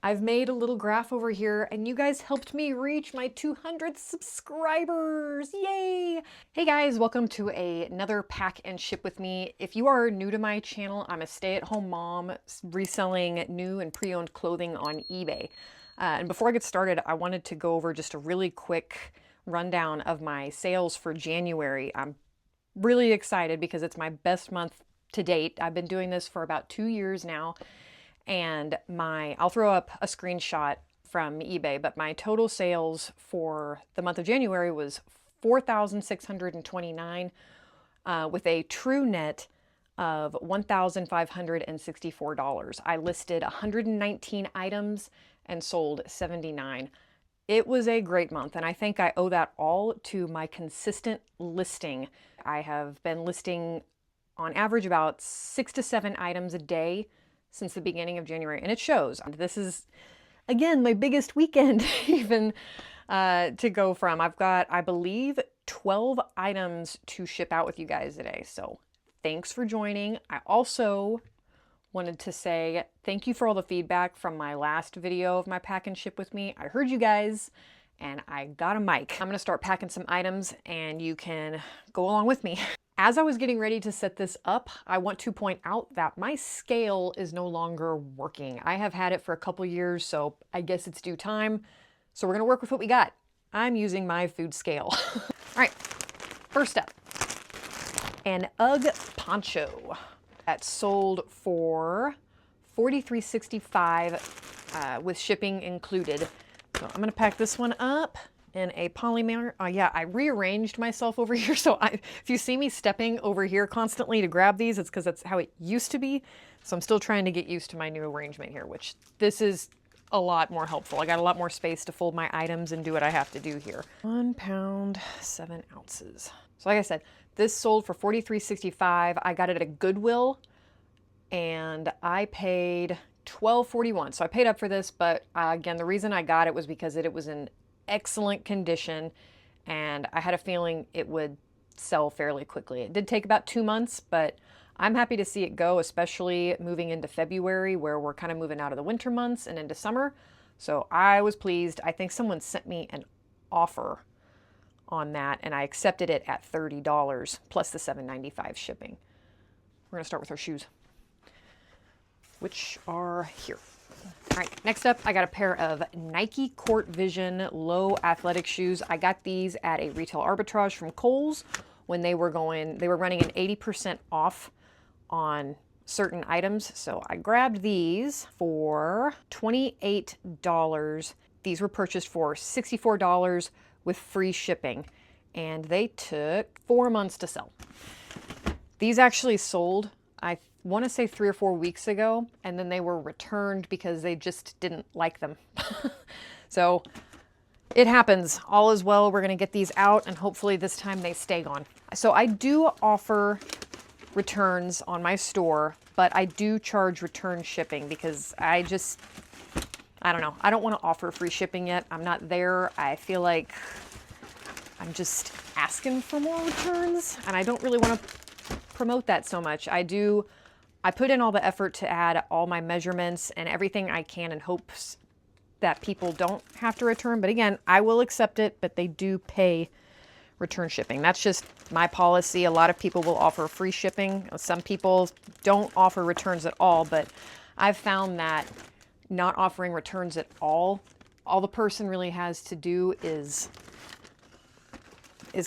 I've made a little graph over here and you guys helped me reach my 200 subscribers. Yay! Hey guys, welcome to another pack and ship with me. If you are new to my channel, I'm a stay-at-home mom reselling new and pre-owned clothing on eBay. And before I get started, I wanted to go over just a really quick rundown of my sales for January. I'm really excited because it's my best month to date. I've been doing this for about 2 years now. And I'll throw up a screenshot from eBay, but my total sales for the month of January was $4,629 with a true net of $1,564. I listed 119 items and sold 79. It was a great month, and I think I owe that all to my consistent listing. I have been listing on average about 6 to 7 items a day since the beginning of January, and it shows. This is, again, my biggest weekend even to go from. I've got, I believe, 12 items to ship out with you guys today, so thanks for joining. I also wanted to say thank you for all the feedback from my last video of my pack and ship with me. I heard you guys, and I got a mic. I'm gonna start packing some items, and you can go along with me. As I was getting ready to set this up, I want to point out that my scale is no longer working. I have had it for a couple years, so I guess it's due time. So we're gonna work with what we got. I'm using my food scale. All right, first up, an UGG poncho that sold for $43.65 with shipping included. So I'm gonna pack this one up in a polymer. Yeah, I rearranged myself over here. So if you see me stepping over here constantly to grab these, it's because that's how it used to be. So I'm still trying to get used to my new arrangement here, which this is a lot more helpful. I got a lot more space to fold my items and do what I have to do here. 1 pound, 7 ounces. So like I said, this sold for $43.65. I got it at a Goodwill and I paid $12.41. So I paid up for this, but again, the reason I got it was because it was in excellent condition and I had a feeling it would sell fairly quickly. It did take about 2 months, but I'm happy to see it go, especially moving into February where we're kind of moving out of the winter months and into summer. So I was pleased. I think someone sent me an offer on that and I accepted it at $30 plus the $7.95 shipping. We're gonna start with our shoes, which are here. All right, next up, I got a pair of Nike Court Vision low athletic shoes. I got these at a retail arbitrage from Kohl's when they were running an 80% off on certain items. So I grabbed these for $28. These were purchased for $64 with free shipping, and they took 4 months to sell. These actually sold, I want to say 3 or 4 weeks ago, and then they were returned because they just didn't like them. So it happens. All is well. We're going to get these out and hopefully this time they stay gone. So I do offer returns on my store, but I do charge return shipping because I don't know. I don't want to offer free shipping yet. I'm not there. I feel like I'm just asking for more returns and I don't really want to promote that so much. I put in all the effort to add all my measurements and everything I can in hopes that people don't have to return. But again, I will accept it, but they do pay return shipping. That's just my policy. A lot of people will offer free shipping. Some people don't offer returns at all, but I've found that not offering returns at all the person really has to do is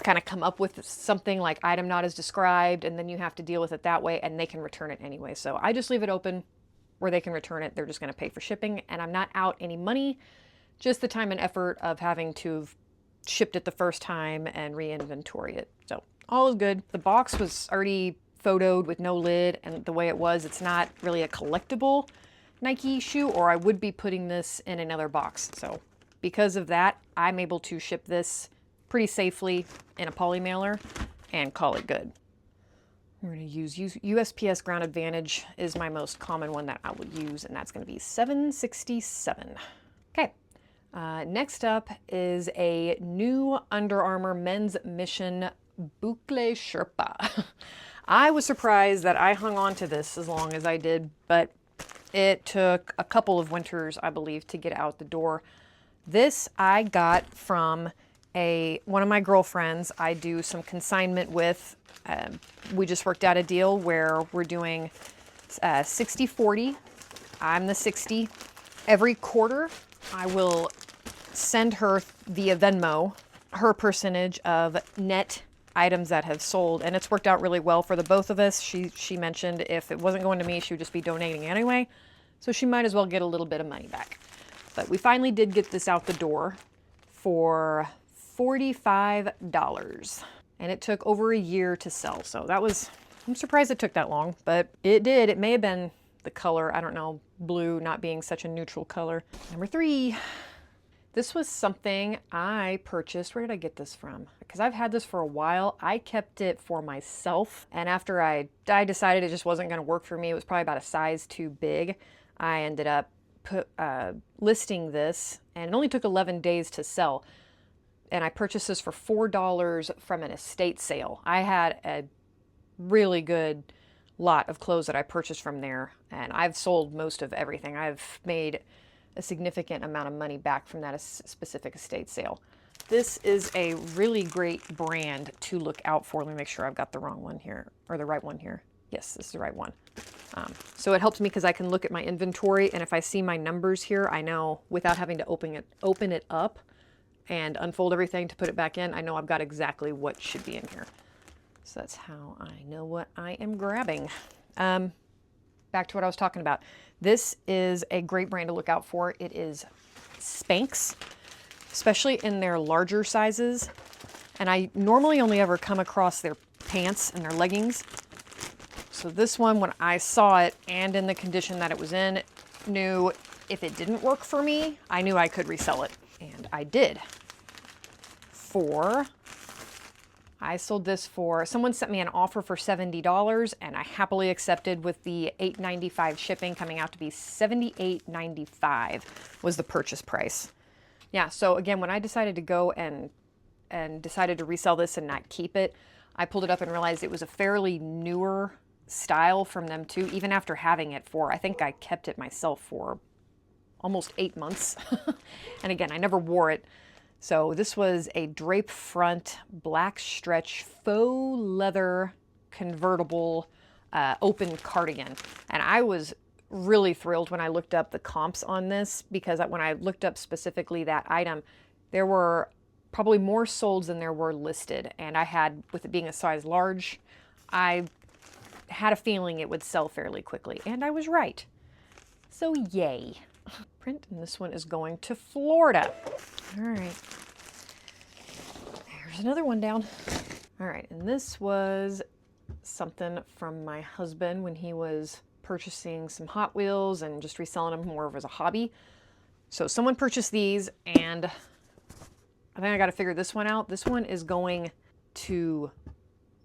kind of come up with something like item not as described, and then you have to deal with it that way, and they can return it anyway. So I just leave it open where they can return it. They're just going to pay for shipping, and I'm not out any money, just the time and effort of having to have shipped it the first time and re-inventory it. So all is good. The box was already photoed with no lid, and the way it was, it's not really a collectible Nike shoe, or I would be putting this in another box. So because of that, I'm able to ship this pretty safely in a poly mailer and call it good. We're going to use USPS Ground Advantage is my most common one that I would use, and that's going to be $7.67. Okay, next up is a new Under Armour Men's Mission Boucle Sherpa. I was surprised that I hung on to this as long as I did, but It took a couple of winters, I believe, to get out the door. This I got from one of my girlfriends I do some consignment with. We just worked out a deal where we're doing 60-40. I'm the 60. Every quarter, I will send her via Venmo her percentage of net items that have sold, and it's worked out really well for the both of us. She mentioned if it wasn't going to me, she would just be donating anyway, so she might as well get a little bit of money back. But we finally did get this out the door for $45, and it took over a year to sell. So I'm surprised it took that long, but it did. It may have been the color, I don't know, blue not being such a neutral color. Number 3. This was something I purchased. Where did I get this from? Because I've had this for a while. I kept it for myself, and after I decided it just wasn't going to work for me, it was probably about a size too big, I ended up listing this, and it only took 11 days to sell. And I purchased this for $4 from an estate sale. I had a really good lot of clothes that I purchased from there, and I've sold most of everything. I've made a significant amount of money back from that specific estate sale. This is a really great brand to look out for. Let me make sure I've got the wrong one here, or the right one here. Yes, this is the right one. So it helps me because I can look at my inventory, and if I see my numbers here, I know without having to open it up and unfold everything to put it back in, I know I've got exactly what should be in here. So that's how I know what I am grabbing. Back to what I was talking about. This is a great brand to look out for. It is Spanx, especially in their larger sizes. And I normally only ever come across their pants and their leggings. So this one, when I saw it and in the condition that it was in, knew if it didn't work for me, I knew I could resell it. And I did. I sold this for, someone sent me an offer for $70, and I happily accepted, with the $8.95 shipping coming out to be $78.95 was the purchase price. Yeah, so again, when I decided to go and decided to resell this and not keep it, I pulled it up and realized it was a fairly newer style from them too, even after having it for, I think I kept it myself for almost 8 months. And again, I never wore it. So this was a drape front, black stretch, faux leather, convertible, open cardigan. And I was really thrilled when I looked up the comps on this, because when I looked up specifically that item, there were probably more sold than there were listed. And I had, with it being a size large, I had a feeling it would sell fairly quickly. And I was right. So yay. Print, and this one is going to Florida. All right. There's another one down. All right, and this was something from my husband when he was purchasing some Hot Wheels and just reselling them more of as a hobby. So someone purchased these, and I think I got to figure this one out. This one is going to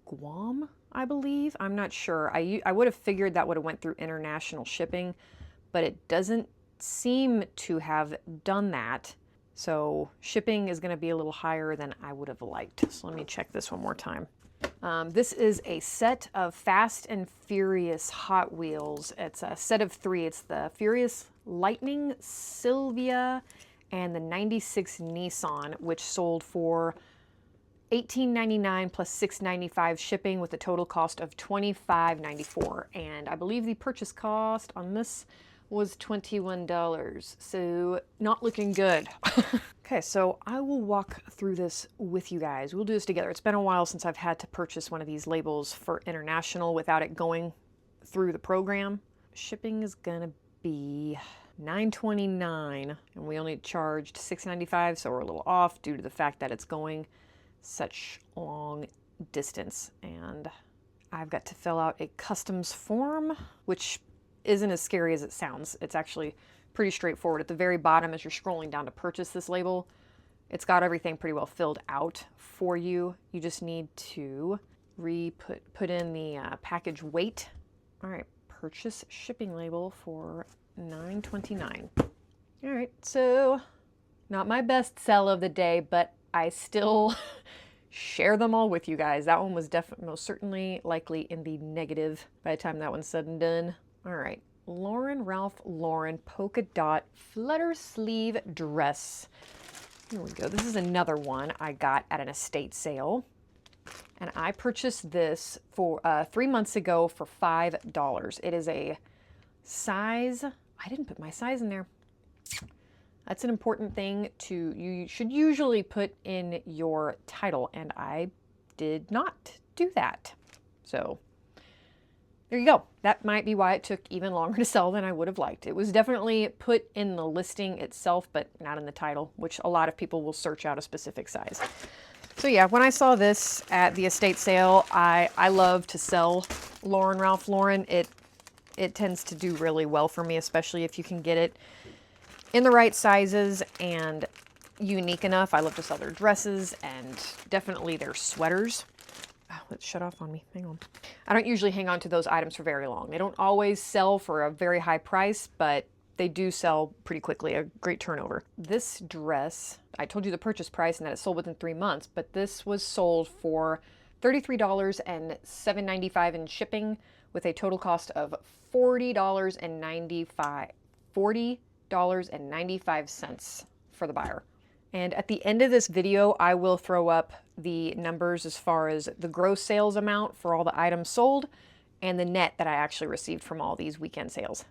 Guam, I believe. I'm not sure. I would have figured that would have went through international shipping, but it doesn't seem to have done that. So shipping is going to be a little higher than I would have liked. So let me check this one more time. This is a set of Fast and Furious Hot Wheels. It's a set of 3. It's the Furious Lightning, Sylvia, and the 96 Nissan, which sold for $18.99 plus $6.95 shipping, with a total cost of $25.94. And I believe the purchase cost on this was $21, so not looking good. Okay, so I will walk through this with you guys. We'll do this together. It's been a while since I've had to purchase one of these labels for international without it going through the program. Shipping is gonna be $9.29, and we only charged $6.95, so we're a little off due to the fact that it's going such long distance. And I've got to fill out a customs form, which isn't as scary as it sounds. It's actually pretty straightforward. At the very bottom, as you're scrolling down to purchase this label, it's got everything pretty well filled out for you. You just need to put in the package weight. All right, purchase shipping label for $9.29. All right, so not my best sell of the day, but I still share them all with you guys. That one was most certainly likely in the negative by the time that one's said and done. All right, Ralph Lauren polka dot flutter sleeve dress. Here we go. This is another one I got at an estate sale. And I purchased this for 3 months ago for $5. It is a size, I didn't put my size in there. That's an important thing you should usually put in your title, and I did not do that. So there you go. That might be why it took even longer to sell than I would have liked. It was definitely put in the listing itself, but not in the title, which a lot of people will search out a specific size. So yeah, when I saw this at the estate sale, I love to sell Ralph Lauren. It tends to do really well for me, especially if you can get it in the right sizes and unique enough. I love to sell their dresses and definitely their sweaters. Oh, let's shut off on me. Hang on. I don't usually hang on to those items for very long. They don't always sell for a very high price, but they do sell pretty quickly, a great turnover. This dress, I told you the purchase price and that it sold within 3 months, but this was sold for $33 and $7.95 in shipping with a total cost of $40.95 for the buyer. And at the end of this video, I will throw up the numbers as far as the gross sales amount for all the items sold and the net that I actually received from all these weekend sales.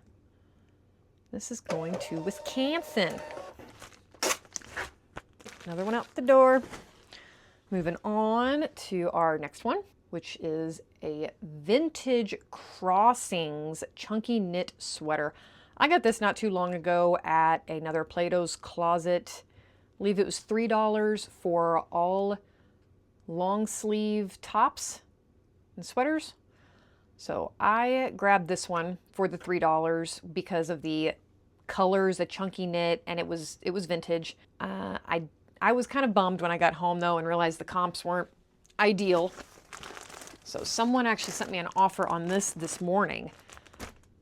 This is going to Wisconsin. Another one out the door. Moving on to our next one, which is a vintage Crossings chunky knit sweater. I got this not too long ago at another Plato's Closet. I believe it was $3 for all long sleeve tops and sweaters. So I grabbed this one for the $3 because of the colors, the chunky knit, and it was vintage. I was kind of bummed when I got home though and realized the comps weren't ideal. So someone actually sent me an offer on this morning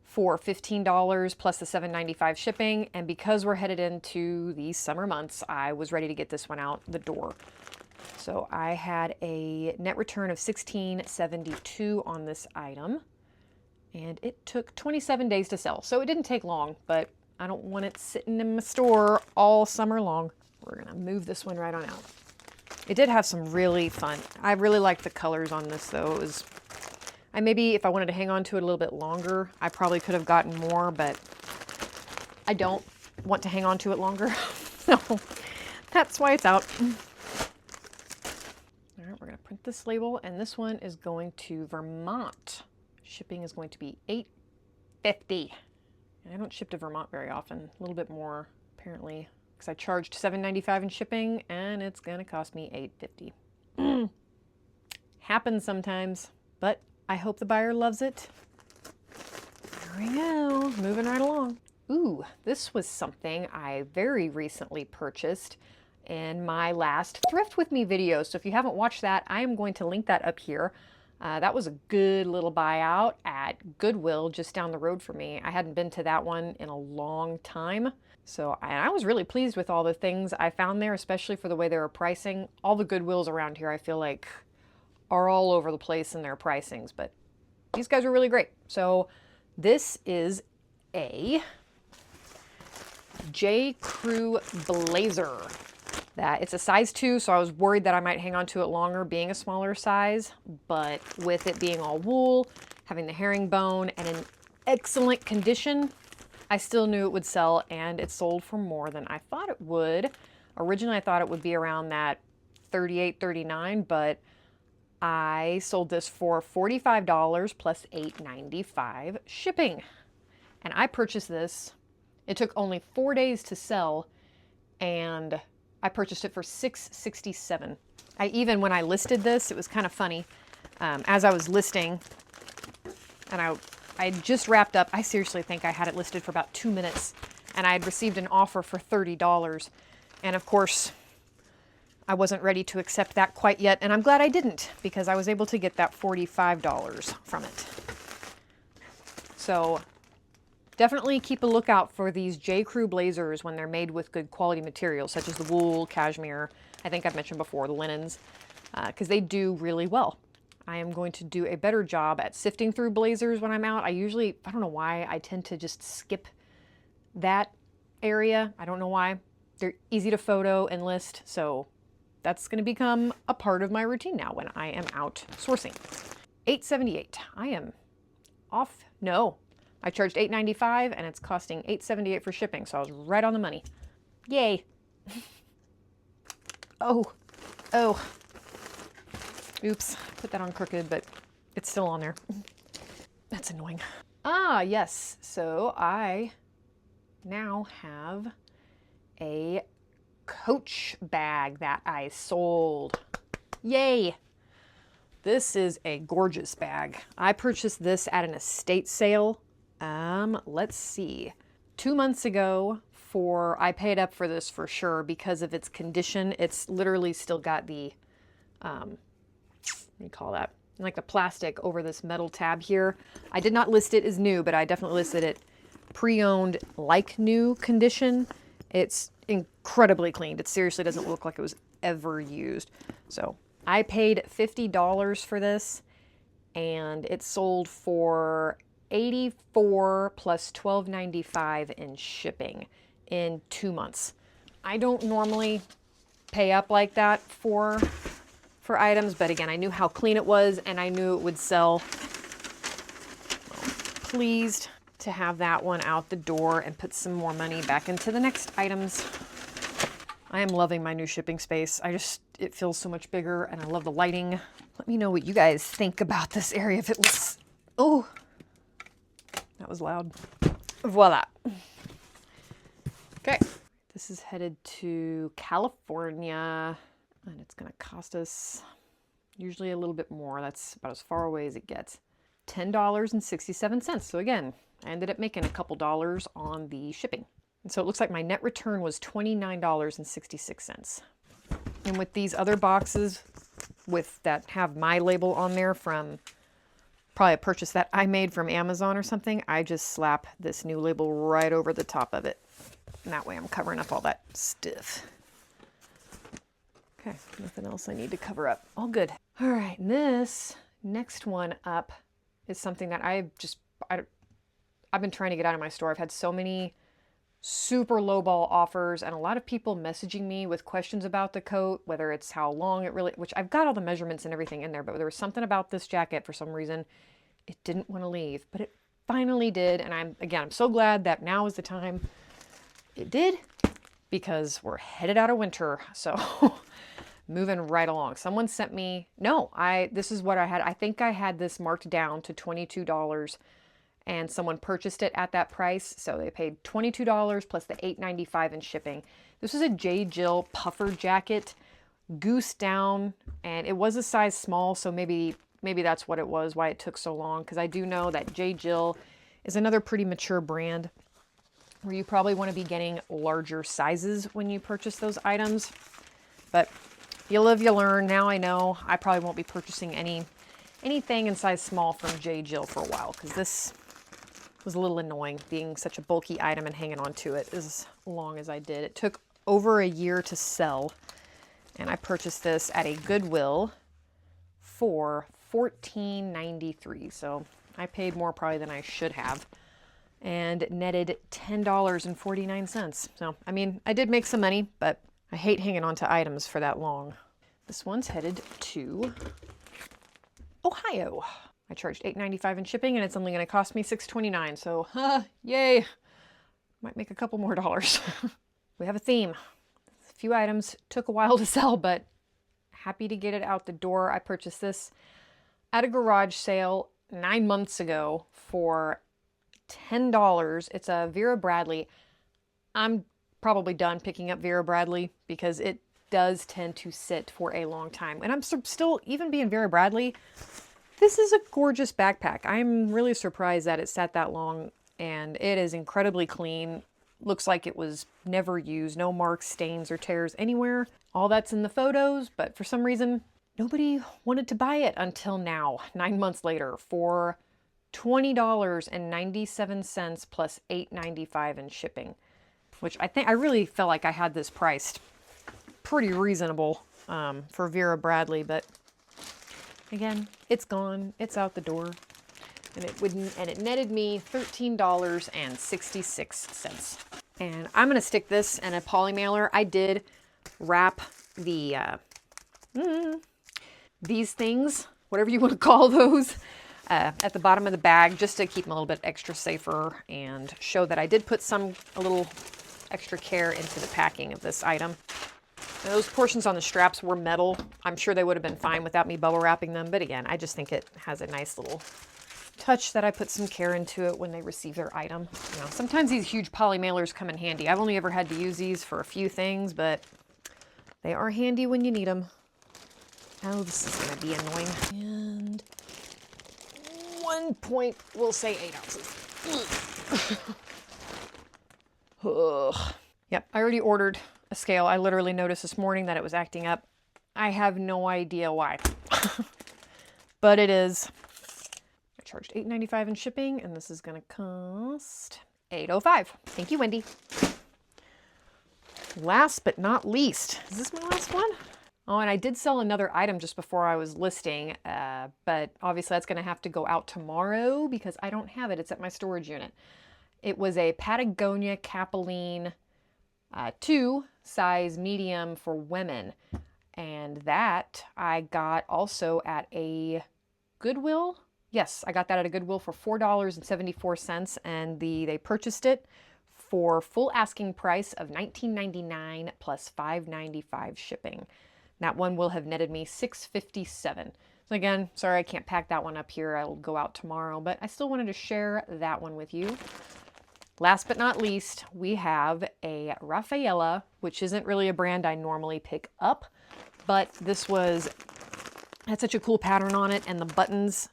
for $15 plus the $7.95 shipping, and because we're headed into the summer months, I was ready to get this one out the door. So I had a net return of $16.72 on this item, and it took 27 days to sell. So it didn't take long, but I don't want it sitting in my store all summer long. We're gonna move this one right on out. It did have some really fun. I really liked the colors on this though. Maybe if I wanted to hang on to it a little bit longer, I probably could have gotten more, but I don't want to hang on to it longer. So that's why it's out. All right, we're gonna print this label, and this one is going to Vermont. Shipping is going to be $8.50. And I don't ship to Vermont very often, a little bit more apparently, because I charged $7.95 in shipping, and it's gonna cost me $8.50. Happens sometimes, but I hope the buyer loves it. There we go, moving right along. Ooh, this was something I very recently purchased in my last Thrift With Me video. So if you haven't watched that, I am going to link that up here. That was a good little buyout at Goodwill just down the road for me. I hadn't been to that one in a long time. So I was really pleased with all the things I found there, especially for the way they were pricing. All the Goodwills around here, I feel like, are all over the place in their pricings, but these guys were really great. So this is a J. Crew blazer. It's a size 2, so I was worried that I might hang on to it longer being a smaller size, but with it being all wool, having the herringbone, and in excellent condition, I still knew it would sell, and it sold for more than I thought it would. Originally, I thought it would be around that $38, $39, but I sold this for $45 plus $8.95 shipping. And I purchased this. It took only 4 days to sell, and I purchased it for $6.67. When I listed this, it was kind of funny. As I was listing, and I had just wrapped up, I seriously think I had it listed for about 2 minutes, and I had received an offer for $30. And of course, I wasn't ready to accept that quite yet, and I'm glad I didn't, because I was able to get that $45 from it. So definitely keep a lookout for these J. Crew blazers when they're made with good quality materials, such as the wool, cashmere, I think I've mentioned before, the linens, because they do really well. I am going to do a better job at sifting through blazers when I'm out. I don't know why, I tend to just skip that area. I don't know why. They're easy to photo and list, so that's going to become a part of my routine now when I am out sourcing. $8.78. I am off. No, I charged $8.95 and it's costing $8.78 for shipping, so I was right on the money. Yay. Oh. Oops, put that on crooked, but it's still on there. That's annoying. Ah, yes. So I now have a Coach bag that I sold. Yay. This is a gorgeous bag. I purchased this at an estate sale. Let's see. 2 months ago I paid up for this for sure because of its condition. It's literally still got the, what do you call that? Like the plastic over this metal tab here. I did not list it as new, but I definitely listed it pre-owned like new condition. It's incredibly cleaned. It seriously doesn't look like it was ever used. So I paid $50 for this and it sold for $84 plus $12.95 in shipping in 2 months. I don't normally pay up like that for items, but again, I knew how clean it was and I knew it would sell. Pleased to have that one out the door and put some more money back into the next items. I am loving my new shipping space. It feels so much bigger and I love the lighting. Let me know what you guys think about this area. If it was, oh, that was loud. Voila. Okay, this is headed to California and it's gonna cost us usually a little bit more. That's about as far away as it gets. $10.67. So again, I ended up making a couple dollars on the shipping. And so it looks like my net return was $29.66. And with these other boxes that have my label on there from probably a purchase that I made from Amazon or something, I just slap this new label right over the top of it. And that way I'm covering up all that stuff. Okay, nothing else I need to cover up. All good. All right, and this next one up is something that I've been trying to get out of my store. I've had so many super lowball offers and a lot of people messaging me with questions about the coat, whether it's how long it really, which I've got all the measurements and everything in there, but there was something about this jacket for some reason it didn't want to leave, but it finally did. And I'm so glad that now is the time it did, because we're headed out of winter. So moving right along. Someone sent me, this is what I had. I think I had this marked down to $22 and someone purchased it at that price. So they paid $22 plus the $8.95 in shipping. This was a J. Jill puffer jacket, goose down, and it was a size small. So maybe that's what it was, why it took so long. Because I do know that J. Jill is another pretty mature brand where you probably want to be getting larger sizes when you purchase those items. But you live, you learn. Now I know I probably won't be purchasing anything in size small from J. Jill for a while, because this was a little annoying being such a bulky item and hanging on to it as long as I did. It took over a year to sell, and I purchased this at a Goodwill for $14.93. So I paid more probably than I should have, and netted $10.49. So, I mean, I did make some money, but I hate hanging on to items for that long. This one's headed to Ohio. I charged $8.95 in shipping, and it's only going to cost me $6.29. So, yay! Might make a couple more dollars. We have a theme. A few items took a while to sell, but happy to get it out the door. I purchased this at a garage sale 9 months ago for $10. It's a Vera Bradley. I'm probably done picking up Vera Bradley because it does tend to sit for a long time. And I'm still, even being Vera Bradley, this is a gorgeous backpack. I'm really surprised that it sat that long, and it is incredibly clean. Looks like it was never used. No marks, stains, or tears anywhere. All that's in the photos, but for some reason, nobody wanted to buy it until now, 9 months later, for $20.97 plus $8.95 in shipping, which I really felt like I had this priced pretty reasonable for Vera Bradley, but Again, it's gone. It's out the door. And it netted me $13.66. And I'm going to stick this in a poly mailer. I did wrap the these things, whatever you want to call those, at the bottom of the bag just to keep them a little bit extra safer and show that I did put a little extra care into the packing of this item. Now, those portions on the straps were metal. I'm sure they would have been fine without me bubble wrapping them, but again, I just think it has a nice little touch that I put some care into it when they receive their item. You know, sometimes these huge poly mailers come in handy. I've only ever had to use these for a few things, but they are handy when you need them. Oh, this is going to be annoying. And 1 point, we'll say 8 ounces. Ugh. Yep, I already ordered a scale. I literally noticed this morning that it was acting up. I have no idea why. But it is. I charged $8.95 in shipping, and this is going to cost $8.05. Thank you, Wendy. Last but not least, is this my last one? Oh, and I did sell another item just before I was listing, but obviously that's going to have to go out tomorrow because I don't have it. It's at my storage unit. It was a Patagonia Capeline 2 size medium for women, and that I got also at a Goodwill. Yes, I got that at a Goodwill for $4.74, and they purchased it for full asking price of $19.99 plus $5.95 shipping. That one will have netted me $6.57. So again, sorry I can't pack that one up here. I'll go out tomorrow, but I still wanted to share that one with you. Last but not least, we have a Rafaella, which isn't really a brand I normally pick up, but this had such a cool pattern on it, and the buttons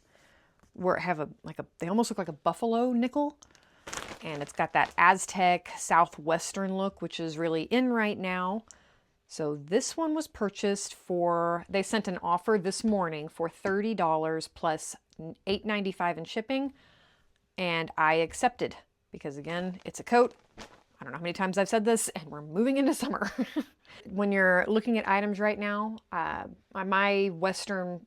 they almost look like a buffalo nickel. And it's got that Aztec Southwestern look, which is really in right now. So this one was purchased they sent an offer this morning for $30 plus $8.95 in shipping. And I accepted because again, it's a coat. I don't know how many times I've said this, and we're moving into summer. When you're looking at items right now, my Western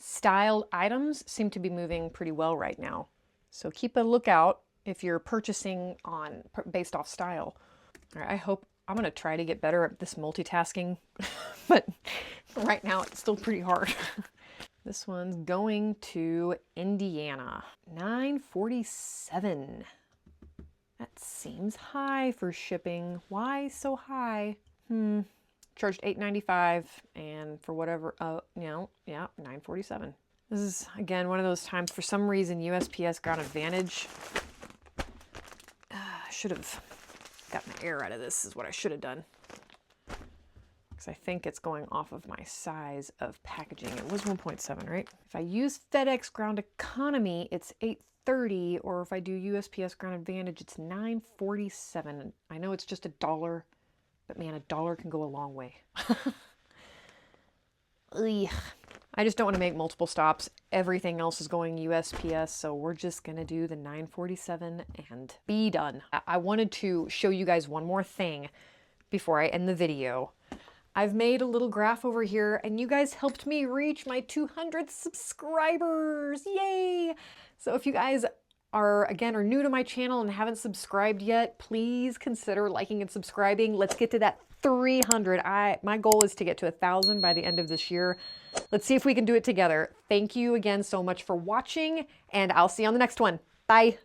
styled items seem to be moving pretty well right now. So keep a lookout if you're purchasing based off style. All right, I'm going to try to get better at this multitasking, but right now it's still pretty hard. This one's going to Indiana. $9.47. That seems high for shipping. Why so high? Charged $8.95, and for whatever, yeah, $9.47. This is, again, one of those times, for some reason, USPS got advantage. I should have gotten the air out of this, is what I should have done. Because I think it's going off of my size of packaging. It was 1.7, right? If I use FedEx Ground Economy, it's $8.30, or if I do USPS Ground Advantage, it's $9.47. I know it's just $1, but man, $1 can go a long way. I just don't want to make multiple stops. Everything else is going USPS, so we're just going to do the $9.47 and be done. I wanted to show you guys one more thing before I end the video. I've made a little graph over here, and you guys helped me reach my 200 subscribers. Yay! So if you guys are new to my channel and haven't subscribed yet, please consider liking and subscribing. Let's get to that 300. My goal is to get to 1,000 by the end of this year. Let's see if we can do it together. Thank you again so much for watching, and I'll see you on the next one. Bye.